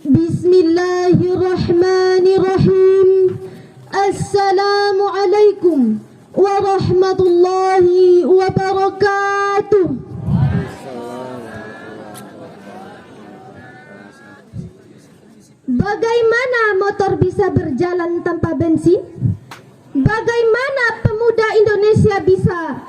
Bismillahirrahmanirrahim. Assalamualaikum warahmatullahi wabarakatuh. Bagaimana motor bisa berjalan tanpa bensin? Bagaimana pemuda Indonesia bisa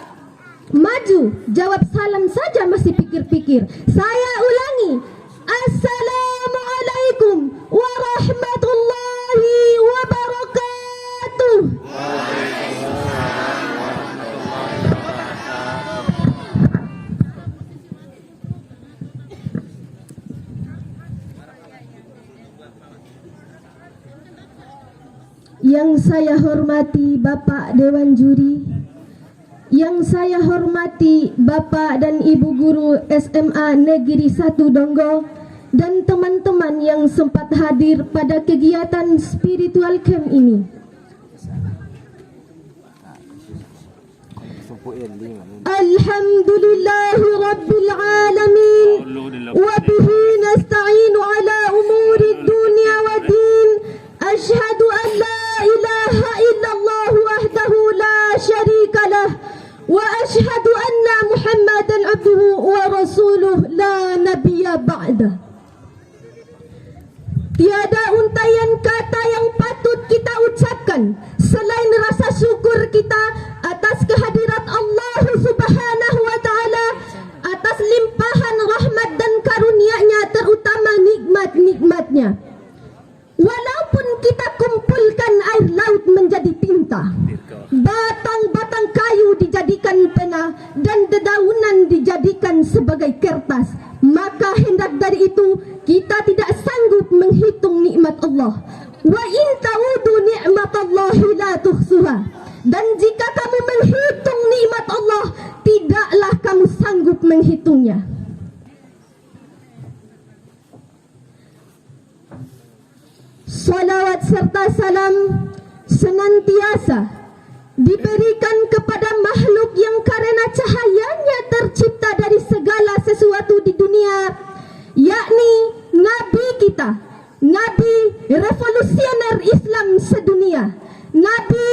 maju? Jawab salam saja masih pikir-pikir. Saya ulangi. Assalamualaikum warahmatullahi wabarakatuh. Yang saya hormati Bapak Dewan Juri, yang saya hormati Bapak dan Ibu Guru SMA Negeri 1 Donggo, dan teman-teman yang sempat hadir pada kegiatan spiritual camp ini. Alhamdulillahi Rabbil Alamin, wa bihi nasta'inu ala umuri dunya wa din. Ashhadu an la ilaha illallah wahdahu la syarika lah, wa ashhadu anna Muhammadan abduhu wa rasuluh la nabiyya ba'dah. Tiada untaian kata yang patut kita ucapkan selain rasa syukur kita atas kehadirat Allah Subhanahu wa taala, atas limpahan rahmat dan karunia-Nya, terutama nikmat-nikmatnya. Walaupun kita kumpulkan air laut menjadi tinta, batang-batang kayu dijadikan pena, dan dedaunan dijadikan sebagai kertas, maka hendak dari itu kita tidak sanggup menghitung nikmat Allah. Wa in ta'udu ni'matallahi la tuhsuha. Dan jika kamu menghitung nikmat Allah, tidaklah kamu sanggup menghitungnya. Salawat serta salam senantiasa diberikan kepada makhluk yang karena cahayanya tercipta dari segala sesuatu di dunia, yakni Nabi kita, Nabi revolusioner Islam sedunia, Nabi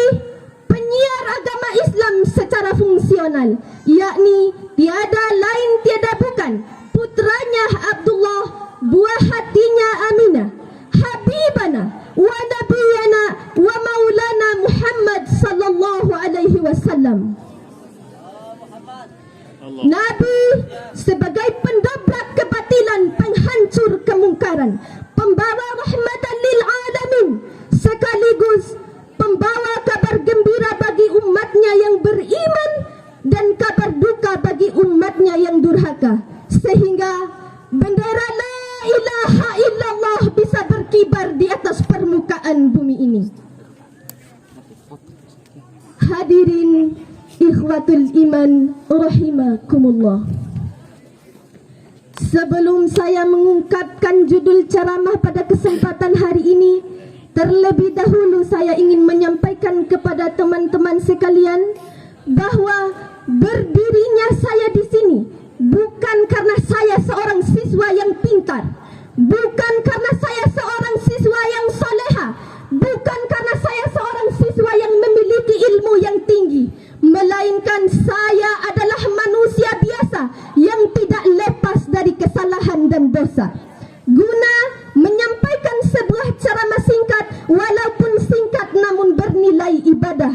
penyiar agama Islam secara fungsional, yakni tiada lain tiada bukan putranya Abdullah, buah hatinya Aminah, Habibana wa Nabiyana wa Maulana Muhammad sallallahu alaihi wasallam. Nabi sebagai pendobrak kebatilan, penghancur kemungkaran, pembawa rahmatan lil alamin, sekaligus pembawa kabar gembira bagi umatnya yang beriman dan kabar duka bagi umatnya yang durhaka, sehingga bendera la ilaha illallah bisa berkibar di atas permukaan bumi ini. Hadirin ikhwatul iman rahimakumullah. Sebelum saya mengungkapkan judul ceramah pada kesempatan hari ini, terlebih dahulu saya ingin menyampaikan kepada teman-teman sekalian bahwa berdirinya saya di sini bukan karena saya seorang siswa yang pintar, bukan karena saya seorang siswa yang soleha, bukan karena saya seorang siswa yang memiliki ilmu yang tinggi, melainkan saya adalah manusia biasa yang tidak lepas dari kesalahan dan dosa. Guna menyampaikan sebuah ceramah singkat, walaupun singkat namun bernilai ibadah.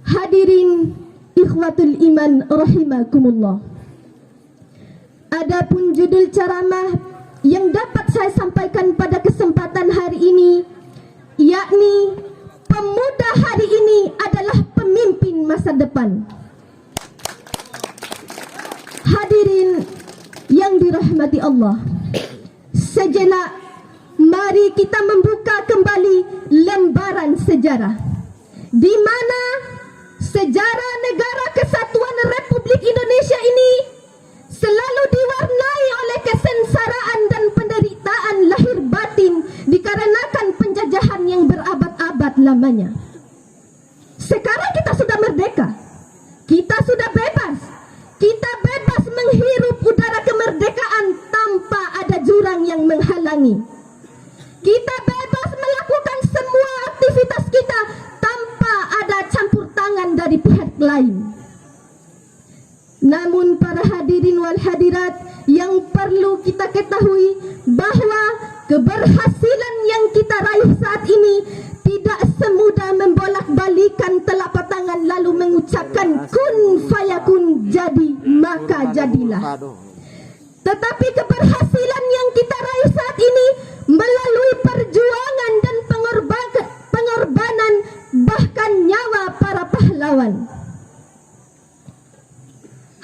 Hadirin ikhwatul iman rahimakumullah. Adapun judul ceramah yang dapat saya sampaikan pada kesempatan hari ini, yakni pemuda hari ini adalah pemimpin masa depan. Hadirin yang dirahmati Allah, sejenak mari kita membuka kembali lembaran sejarah, di mana sejarah negara kesatuan Republik Indonesia ini selalu diwarnai oleh kesengsaraan dan penderitaan lahir batin dikarenakan penjajahan yang berabad-abad lamanya. Sekarang kita sudah merdeka, kita sudah bebas, kita bebas menghirup udara kemerdekaan tanpa ada jurang yang halangi. Kita bebas melakukan semua aktivitas kita tanpa ada campur tangan dari pihak lain. Namun para hadirin wal hadirat, yang perlu kita ketahui bahwa keberhasilan yang kita raih saat ini tidak semudah membolak-balikan telapak tangan lalu mengucapkan kun fayakun, jadi maka jadilah. Tetapi keberhasilan yang kita raih saat ini melalui perjuangan dan pengorbanan bahkan nyawa para pahlawan.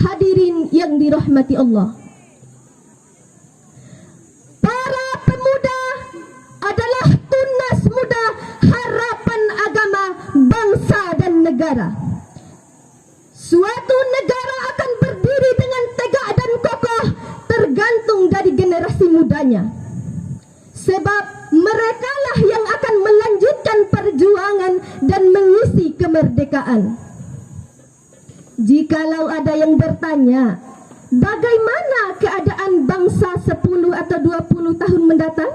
Hadirin yang dirahmati Allah, para pemuda adalah tunas muda harapan agama, bangsa dan negara. Suatu negara akan berdiri dengan tegak dan kokoh tergantung dari generasi mudanya. Sebab merekalah yang akan melanjutkan perjuangan dan mengisi kemerdekaan. Jikalau ada yang bertanya, bagaimana keadaan bangsa 10 atau 20 tahun mendatang?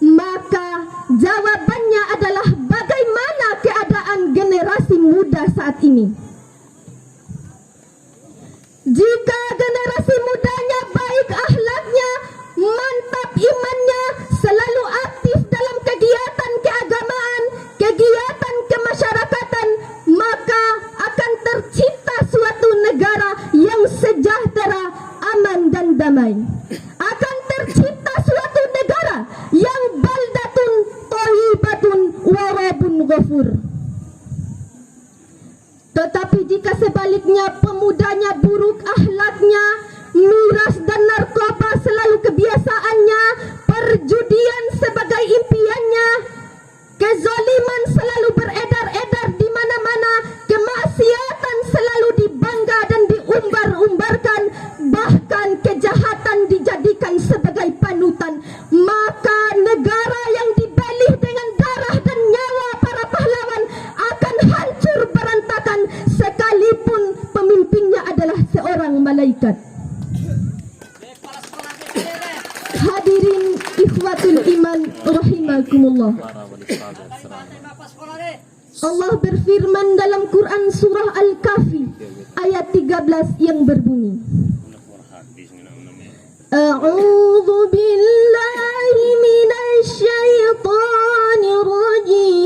Maka jawabannya adalah bagaimana keadaan generasi muda saat ini. Jika generasi mudanya baik akhlaknya, mantap imannya, selalu aktif dalam kegiatan keagamaan, kegiatan kemasyarakatan, maka akan tercipta suatu negara yang sejahtera, aman dan damai. Akan tercipta suatu negara yang baldatun thayyibatun wa rabbun ghafur. Tetapi jika sebaliknya pemudanya buruk akhlaknya, miras dan narkoba selalu kebiasaannya, perjudian sebagai impiannya, kezaliman selalu beredar-edar di mana-mana, kemaksiatan selalu dibangga dan diumbar-umbarkan, bahkan kejahatan dijadikan sebagai panutan, maka negara yang dibelih dengan darah dan nyawa para pahlawan akan hancur berantakan sekalipun pemimpinnya adalah seorang malaikat. Hadirin ikhwatul iman rahimakumullah, Allah berfirman dalam Quran surah Al-Kahfi ayat 13 yang berbunyi, A'udzu billahi minasy syaithanir rajim.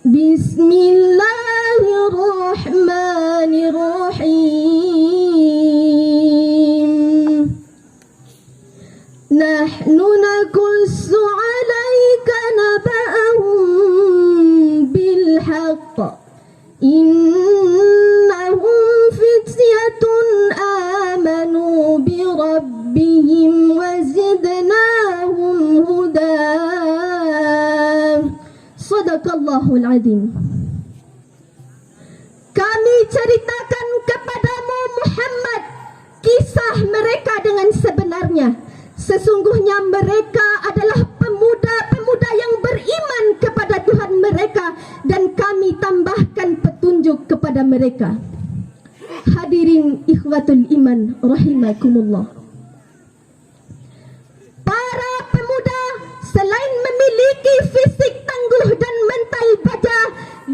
Bismillahirrahmanirrahim. Nahnu nakussu 'alaika naba'ahum bil haqq. Innahum fityatun amanu bi rabbihim wa zidnahum huda. Sadaqallahul azim. Kami ceritakan kepadamu Muhammad kisah mereka dengan sebenarnya. Sesungguhnya mereka adalah pemuda-pemuda yang beriman kepada Tuhan mereka, dan kami tambahkan petunjuk kepada mereka. Hadirin ikhwatul iman rahimakumullah, para pemuda selain memiliki fisik tangguh dan mental baja,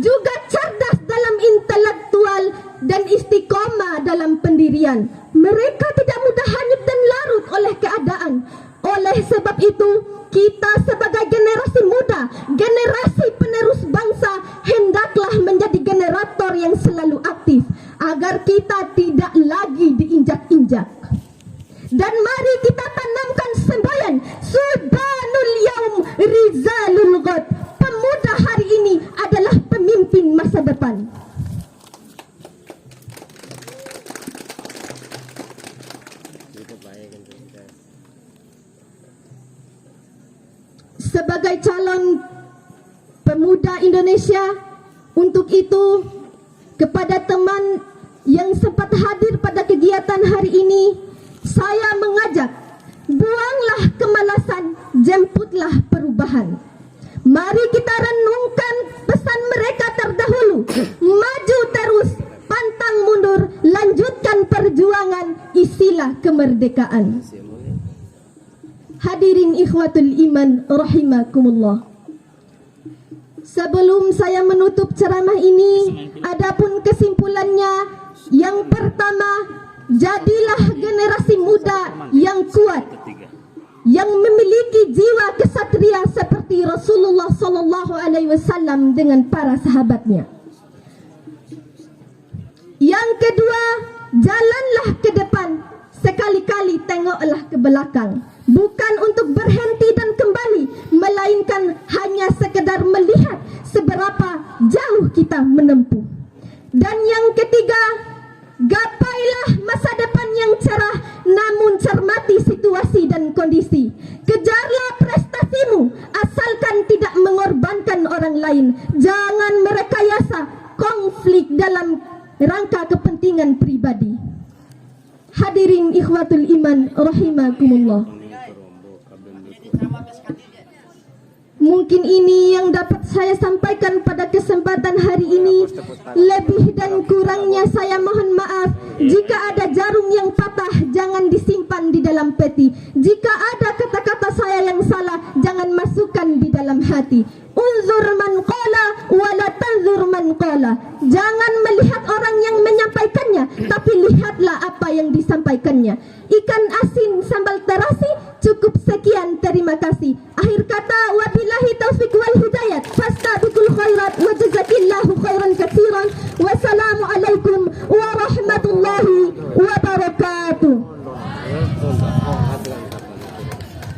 juga cerdas dalam intelektual dan istiqomah dalam pendirian. Mereka tidak mudah hanyut dan larut oleh keadaan. Oleh sebab itu, kita sebagai generasi muda, generasi penerus bangsa, hendaklah menjadi generator yang selalu aktif agar kita tidak lagi diinjak-injak. Dan mari kita tanamkan semboyan Sudanul Yaum Rizalul Ghad. Pemuda hari ini adalah pemimpin masa depan. Sebagai calon pemuda Indonesia, untuk itu kepada teman yang sempat hadir pada kegiatan hari ini, saya mengajak, buanglah kemalasan, jemputlah perubahan. Mari kita renungkan pesan mereka terdahulu. Maju terus, pantang mundur, lanjutkan perjuangan, isilah kemerdekaan. Hadirin ikhwatul iman rahimakumullah. Sebelum saya menutup ceramah ini, adapun kesimpulannya, yang pertama, jadilah generasi muda yang kuat, yang memiliki jiwa kesatria seperti Rasulullah sallallahu alaihi wasallam dengan para sahabatnya. Yang kedua, jalanlah ke depan, sekali-kali tengoklah ke belakang. Bukan untuk berhenti dan kembali, melainkan hanya sekedar melihat seberapa jauh kita menempuh. Dan yang ketiga, gapailah masa depan yang cerah, namun cermati situasi dan kondisi. Kejarlah prestasimu, asalkan tidak mengorbankan orang lain. Jangan merekayasa konflik dalam rangka kepentingan pribadi. Hadirin ikhwatul iman rahimakumullah. Mungkin ini yang dapat saya sampaikan pada kesempatan hari ini. Lebih dan kurangnya saya mohon maaf. Jika ada jarum yang patah, jangan disimpan di dalam peti. Jika ada kata-kata saya yang salah, jangan masukkan di dalam hati. Unzur man qala wa la tanzur man qala. Jangan melihat orang yang menyampaikannya, tapi lihatlah apa yang disampaikannya. Ikan asin sambal terasi. Cukup sekian, terima kasih. Akhir kata, wabillahi taufiq wal hidayat. Fastabiqul khairat wa jazakillahu khairan katsiran. Wassalamualaikum warahmatullahi wabarakatuh.